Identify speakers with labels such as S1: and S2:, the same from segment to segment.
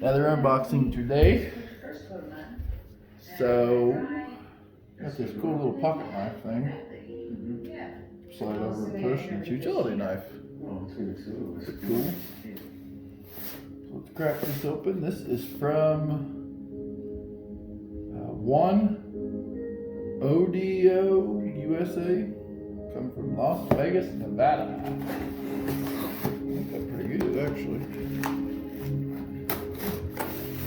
S1: Another unboxing today. So, got this cool little pocket knife thing. Slide over and push, and it's a utility knife. Pretty cool. So let's crack this open. This is from OneOdio USA. Come from Las Vegas, Nevada. I think that's pretty good, actually.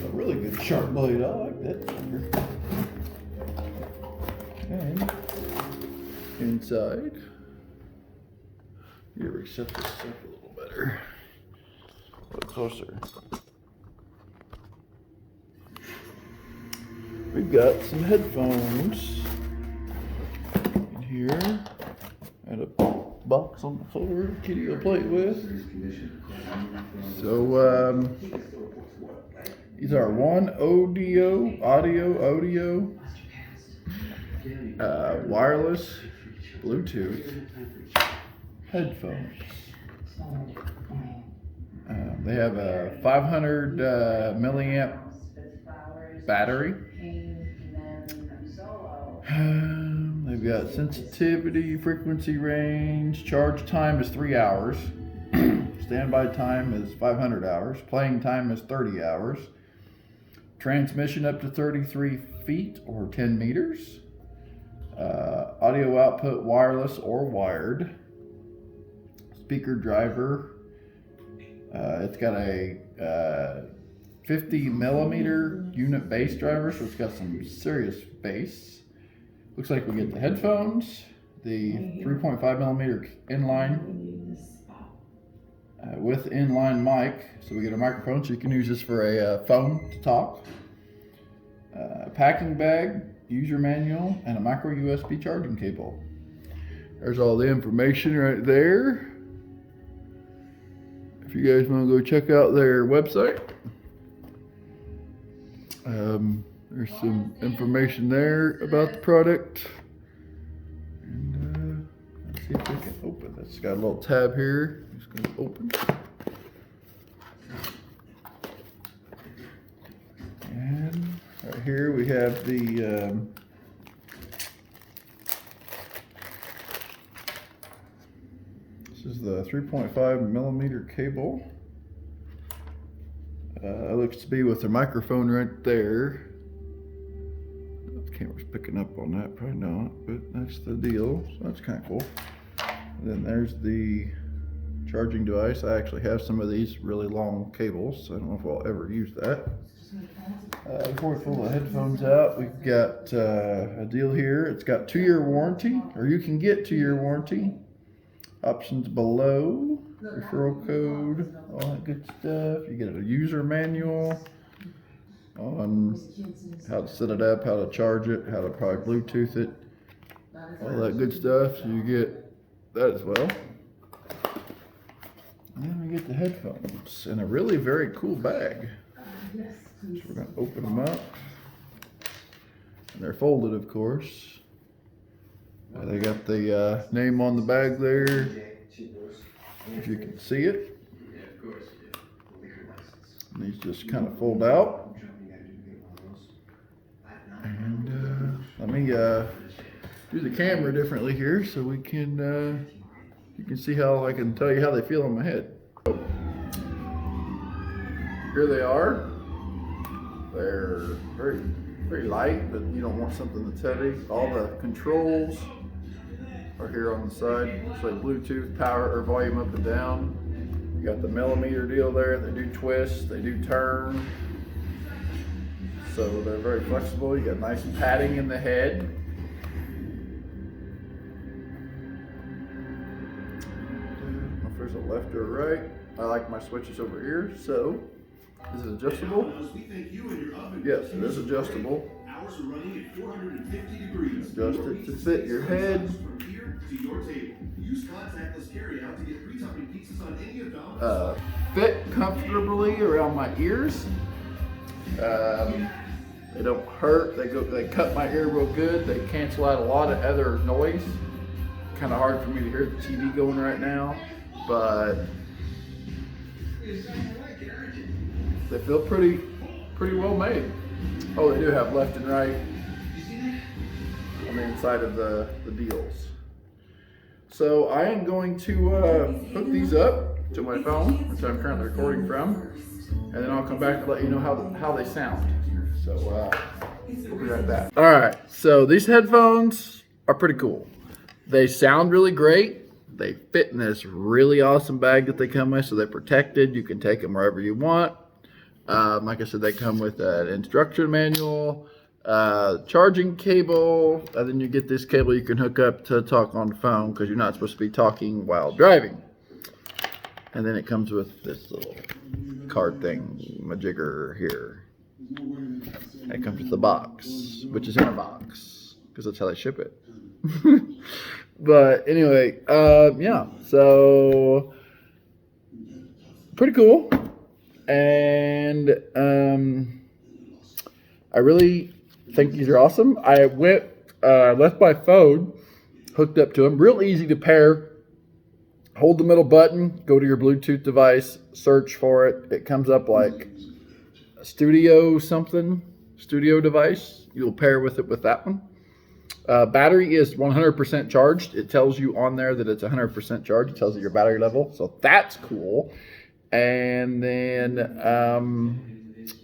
S1: A really good sharp blade. I like that sucker. And inside, here we set this up a little better. A little closer. We've got some headphones in here, and a box on the floor Kitty will play with. So these are OneOdio audio wireless Bluetooth headphones. They have a 500 milliamp battery. They've got sensitivity, frequency range, charge time is 3 hours, standby time is 500 hours, playing time is 30 hours, transmission up to 33 feet or 10 meters, audio output wireless or wired, speaker driver, it's got a 50 millimeter unit bass driver, so it's got some serious bass. Looks like we get the headphones, the 3.5 millimeter inline with inline mic, so we get a microphone, so you can use this for a phone to talk. Packing bag, user manual, and a micro USB charging cable. There's all the information right there. If you guys want to go check out their website, there's some information there about the product. And let's see if we can open this. It's got a little tab here. Just going to open. And right here we have the this is the 3.5 millimeter cable. It looks to be with the microphone right there. The camera's picking up on that, probably not, but that's the deal. So that's kind of cool. And then there's the charging device. I actually have some of these really long cables, so I don't know if I'll ever use that. Before we pull the headphones out, we've got a deal here. It's got 2-year warranty, or you can get 2-year warranty. Options below, referral code, all that good stuff. You get a user manual on how to set it up, how to charge it, how to probably Bluetooth it, all that good stuff. So you get that as well. And then we get the headphones in a really very cool bag. So we're going to open them up. And they're folded, of course. They got the name on the bag there, if you can see it. And these just kind of fold out. And let me do the camera differently here so we can, you can see how I can tell you how they feel on my head. Here they are. They're very light, but you don't want something that's heavy. All the controls are here on the side. It's like Bluetooth, power or volume up and down. You got the millimeter deal there. They do twist, they do turn. So they're very flexible. You got nice padding in the head. I don't know if there's a left or a right. I like my switches over here, so is it adjustable? Yes, it is adjustable. Adjust it to fit your head. Fit comfortably around my ears. They don't hurt. They cut my ear real good. They cancel out a lot of other noise. Kind of hard for me to hear the TV going right now, but They feel pretty well made. Oh, they do have left and right on the inside of the deals. So I am going to hook these up to my phone, which I'm currently recording from, and then I'll come back and let you know how they sound. So we'll be right back. All right, so these headphones are pretty cool. They sound really great. They fit in this really awesome bag that they come with, so they're protected. You can take them wherever you want. Like I said, they come with an instruction manual, charging cable, and then you get this cable you can hook up to talk on the phone because you're not supposed to be talking while driving. And then it comes with this little card thing, majigger here. It comes with the box, which is in a box because that's how they ship it. But anyway, yeah, so pretty cool. And I really think these are awesome. I left my phone hooked up to them. Real easy to pair. Hold the middle button, go to your Bluetooth device, search for it. It comes up like a studio device. You'll pair with it with that one. Battery is 100% charged. It tells you on there that it's 100% charged. It tells you your battery level. So that's cool. And then,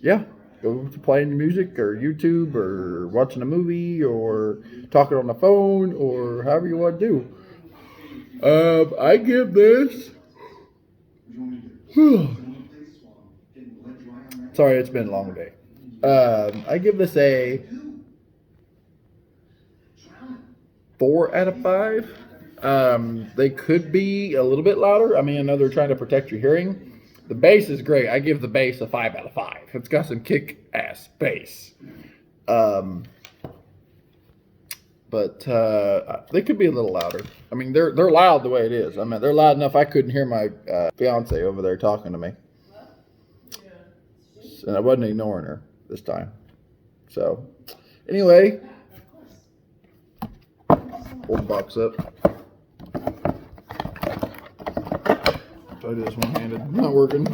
S1: yeah, go to playing music or YouTube or watching a movie or talking on the phone or however you want to do. I give this. Sorry, it's been a long day. I give this a 4 out of 5. They could be a little bit louder. I mean, I know they're trying to protect your hearing. The bass is great. I give the bass a 5 out of 5. It's got some kick-ass bass. But they could be a little louder. I mean, they're loud the way it is. I mean, they're loud enough I couldn't hear my fiance over there talking to me. And I wasn't ignoring her this time. So, anyway, hold the box up. Try to do this one-handed. Not working.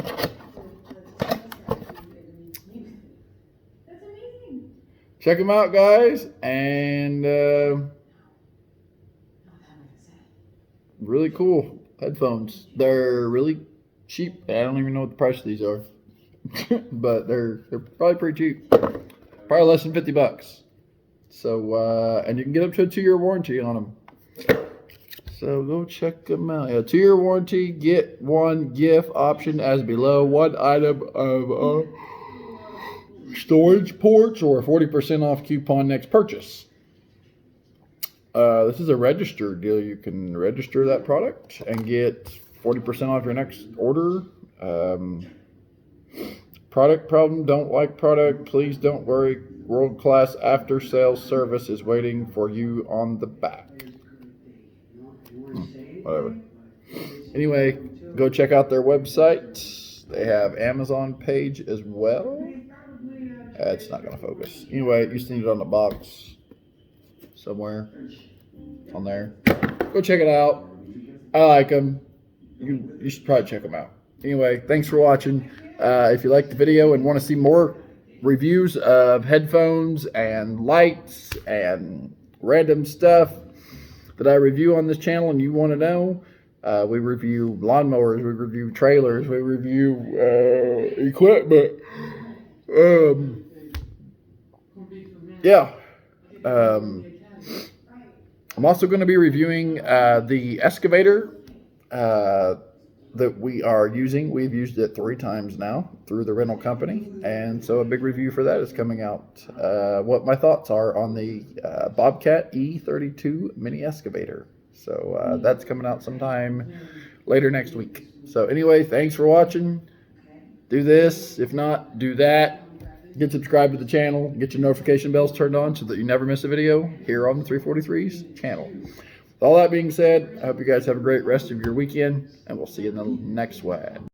S1: Check them out, guys, and really cool headphones. They're really cheap. I don't even know what the price of these are, but they're probably pretty cheap. Probably less than $50. So and you can get up to a 2-year warranty on them. So go check them out. Yeah, 2-year warranty. Get one gift option as below. One item of storage ports or a 40% off coupon next purchase. This is a registered deal. You can register that product and get 40% off your next order. Product problem, don't like product, please don't worry. World-class after-sales service is waiting for you on the back. Whatever. Anyway, go check out their website. They have Amazon page as well. It's not going to focus. Anyway, you see it on the box somewhere on there. Go check it out. I like them. You should probably check them out. Anyway, thanks for watching. If you liked the video and want to see more reviews of headphones and lights and random stuff that I review on this channel and you want to know, we review lawnmowers, we review trailers, we review equipment. Yeah. I'm also going to be reviewing the excavator that we are using. We've used it 3 times now through the rental company, and so a big review for that is coming out. What my thoughts are on the Bobcat E32 mini excavator. So that's coming out sometime later next week. So anyway, thanks for watching. Do this. If not, do that. Get subscribed to the channel. Get your notification bells turned on so that you never miss a video here on the 343's channel. With all that being said, I hope you guys have a great rest of your weekend, and we'll see you in the next one.